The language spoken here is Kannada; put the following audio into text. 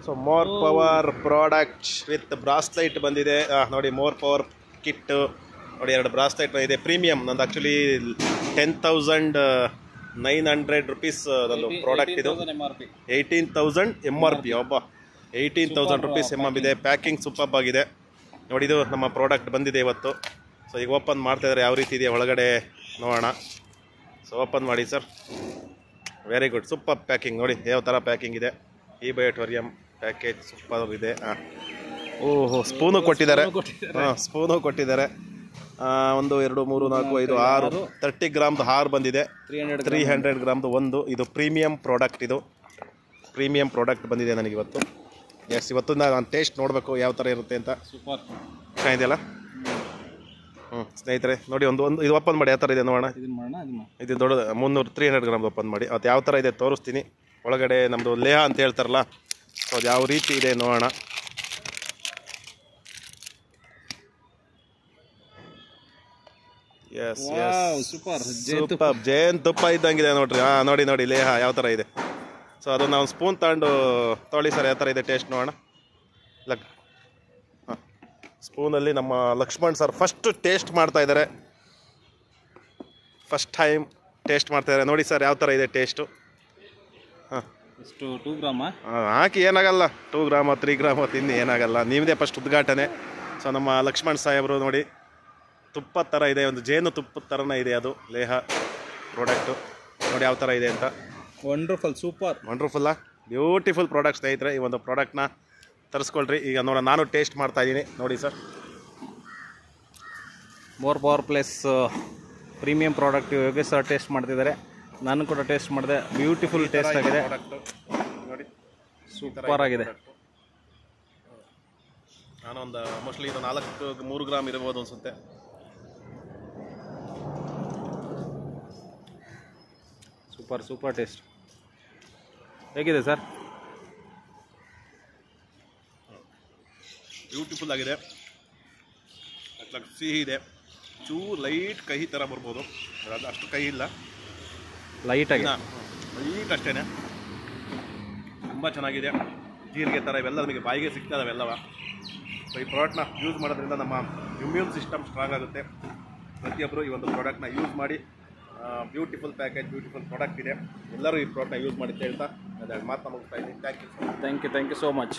So more power product with bracelet ಬಂದಿದೆ. ನೋಡಿ ಮೋರ್ ಪವರ್ ಕಿಟ್ ನೋಡಿ, 2 ಬ್ರಾಸ್ಲೈಟ್ ಬಂದಿದೆ. ಪ್ರೀಮಿಯಂ ನಂದು ಆ್ಯಕ್ಚುಲಿ 10,900 ರುಪೀಸ್ ನಂದು ಪ್ರಾಡಕ್ಟ್ ಇದು. 18,000 MRP. ಒಬ್ಬ 18,000 ರುಪೀಸ್ ಇದೆ. ಪ್ಯಾಕಿಂಗ್ ಸೂಪರ್ ಆಗಿದೆ ನೋಡಿ. ಇದು ನಮ್ಮ ಪ್ರಾಡಕ್ಟ್ ಬಂದಿದೆ ಇವತ್ತು. ಸೊ ಈಗ ಓಪನ್ ಮಾಡ್ತಾ ಇದ್ದಾರೆ, ಯಾವ ರೀತಿ ಇದೆ ಒಳಗಡೆ ನೋಡೋಣ. ಸೊ ಓಪನ್ ಮಾಡಿ sir. Very good, super packing ನೋಡಿ ಯಾವ ಥರ ಪ್ಯಾಕಿಂಗ್ ಇದೆ. eBay ಪ್ಯಾಕೇಜ್ ಸೂಪರ್ ಇದೆ. ಓಹೋ, ಸ್ಪೂನು ಕೊಟ್ಟಿದ್ದಾರೆ. ಸ್ಪೂನು ಕೊಟ್ಟಿದ್ದಾರೆ. 1 2 3 4 5 6 30 ಗ್ರಾಮ್ದು ಹಾರು ಬಂದಿದೆ. 300 ಗ್ರಾಮ್ದು ಒಂದು. ಇದು ಪ್ರೀಮಿಯಂ ಪ್ರಾಡಕ್ಟ್. ಇದು ಪ್ರೀಮಿಯಂ ಪ್ರಾಡಕ್ಟ್ ಬಂದಿದೆ ನನಗೆ ಇವತ್ತು. ಎಸ್, ಇವತ್ತು ನಾನು ಟೇಸ್ಟ್ ನೋಡಬೇಕು ಯಾವ ಥರ ಇರುತ್ತೆ ಅಂತ. ಸೂಪರ್ ಚೆನ್ನಾಗಿದೆಯಲ್ಲ. ಸ್ನೇಹಿತರೆ ನೋಡಿ, ಒಂದು ಇದು ಓಪನ್ ಮಾಡಿ ಯಾವ ಥರ ಇದೆ ನೋಡೋಣ. ಇದು ದೊಡ್ಡ 300 ಗ್ರಾಮ್ದು ಓಪನ್ ಮಾಡಿ. ಅದು ಯಾವ ಥರ ಇದೆ ತೋರಿಸ್ತೀನಿ. ಒಳಗಡೆ ನಮ್ಮದು ಲೇಹ ಅಂತ ಹೇಳ್ತಾರಲ್ಲ, ಸೊ ಅದು ಯಾವ ರೀತಿ ಇದೆ ನೋಡೋಣ. ಎಸ್ ಎಸ್, ಸೂಪರ್ ಜೇನುತುಪ್ಪ ಇದ್ದಂಗಿದೆ ನೋಡ್ರಿ. ನೋಡಿ ಲೇಹ ಯಾವ ಥರ ಇದೆ. ಸೊ ಅದು ನಾವು ಸ್ಪೂನ್ ತೊಗೊಳ್ಳಿ ಸರ್, ಯಾವ ಥರ ಇದೆ ಟೇಸ್ಟ್ ನೋಡೋಣ. ಸ್ಪೂನಲ್ಲಿ ನಮ್ಮ ಲಕ್ಷ್ಮಣ್ ಸರ್ ಫಸ್ಟ್ ಟೇಸ್ಟ್ ಮಾಡ್ತಾ ಇದ್ದಾರೆ. ಫಸ್ಟ್ ಟೈಮ್ ಟೇಸ್ಟ್ ಮಾಡ್ತಾ ಇದ್ದಾರೆ ನೋಡಿ ಸರ್, ಯಾವ ಥರ ಇದೆ ಟೇಸ್ಟು. ಎಷ್ಟು 2 ಗ್ರಾಮ ಹಾಕಿ ಏನಾಗಲ್ಲ. 2 ಗ್ರಾಮ 3 ಗ್ರಾಮ ತಿನ್ನಿ, ಏನಾಗಲ್ಲ. ನೀವೇ ಫಸ್ಟ್ ಉದ್ಘಾಟನೆ. ಸೊ ನಮ್ಮ ಲಕ್ಷ್ಮಣ್ ಸಾಹೇಬರು ನೋಡಿ, ತುಪ್ಪ ಥರ ಇದೆ, ಒಂದು ಜೇನು ತುಪ್ಪದ ಥರನೇ ಇದೆ ಅದು ಲೇಹ ಪ್ರಾಡಕ್ಟು. ನೋಡಿ ಯಾವ ಥರ ಇದೆ ಅಂತ. ವಂಡರ್ಫುಲ್, ಸೂಪರ್, ವಂಡರ್ಫುಲ್ಲಾ, ಬ್ಯೂಟಿಫುಲ್ ಪ್ರಾಡಕ್ಟ್ ಸ್ನೇಹಿತರೆ. ಈ ಒಂದು ಪ್ರಾಡಕ್ಟ್ನ ತರಿಸ್ಕೊಳ್ರಿ. ಈಗ ನಾನು ಟೇಸ್ಟ್ ಮಾಡ್ತಾ ಇದ್ದೀನಿ ನೋಡಿ sir. More power plus premium product Yogesh sir taste ಮಾಡ್ತಿದ್ದಾರೆ. ನಾನು ಕೂಡ ಟೇಸ್ಟ್ ಮಾಡಿದೆ. ಬ್ಯೂಟಿಫುಲ್ ಟೇಸ್ಟ್ ಆಗಿದೆ ನೋಡಿ, ಸೂಪರ್ ಆಗಿದೆ. ನಾನೊಂದು ಮೋಸ್ಟ್ಲಿ ಇದು 3 ಗ್ರಾಮ್ ಇರ್ಬೋದು ಅನ್ಸುತ್ತೆ. Super taste. ಹೇಗಿದೆ ಸರ್? ಬ್ಯೂಟಿಫುಲ್ ಆಗಿದೆ. ಸಿಹಿ ಇದೆ, ಲೈಟ್ ಕಹಿ ಥರ ಬರ್ಬೋದು. ಅಷ್ಟು ಕಹಿ ಇಲ್ಲ, ಲೈಟ್ ಅಷ್ಟೇ. ತುಂಬ ಚೆನ್ನಾಗಿದೆ. ಜೀರಿಗೆ ಥರ ಇವೆಲ್ಲ ನಮಗೆ ಬಾಯಿಗೆ ಸಿಗ್ತದೆ ಅವೆಲ್ಲವ. ಸೊ ಈ ಪ್ರಾಡಕ್ಟ್ನ ಯೂಸ್ ಮಾಡೋದ್ರಿಂದ ನಮ್ಮ ಇಮ್ಯೂನ್ ಸಿಸ್ಟಮ್ ಸ್ಟ್ರಾಂಗ್ ಆಗುತ್ತೆ. ಪ್ರತಿಯೊಬ್ಬರು ಈ ಒಂದು ಪ್ರಾಡಕ್ಟ್ನ ಯೂಸ್ ಮಾಡಿ. ಬ್ಯೂಟಿಫುಲ್ ಪ್ಯಾಕೇಜ್, ಬ್ಯೂಟಿಫುಲ್ ಪ್ರಾಡಕ್ಟ್ ಇದೆ. ಎಲ್ಲರೂ ಈ ಪ್ರಾಡಕ್ಟ್ನ ಯೂಸ್ ಮಾಡಿ ಅಂತ ಹೇಳ್ತಾ ಮಾತನ್ನ ಮುಗಿಸ್ತಾ ಇದ್ದೀನಿ. Thank you so much.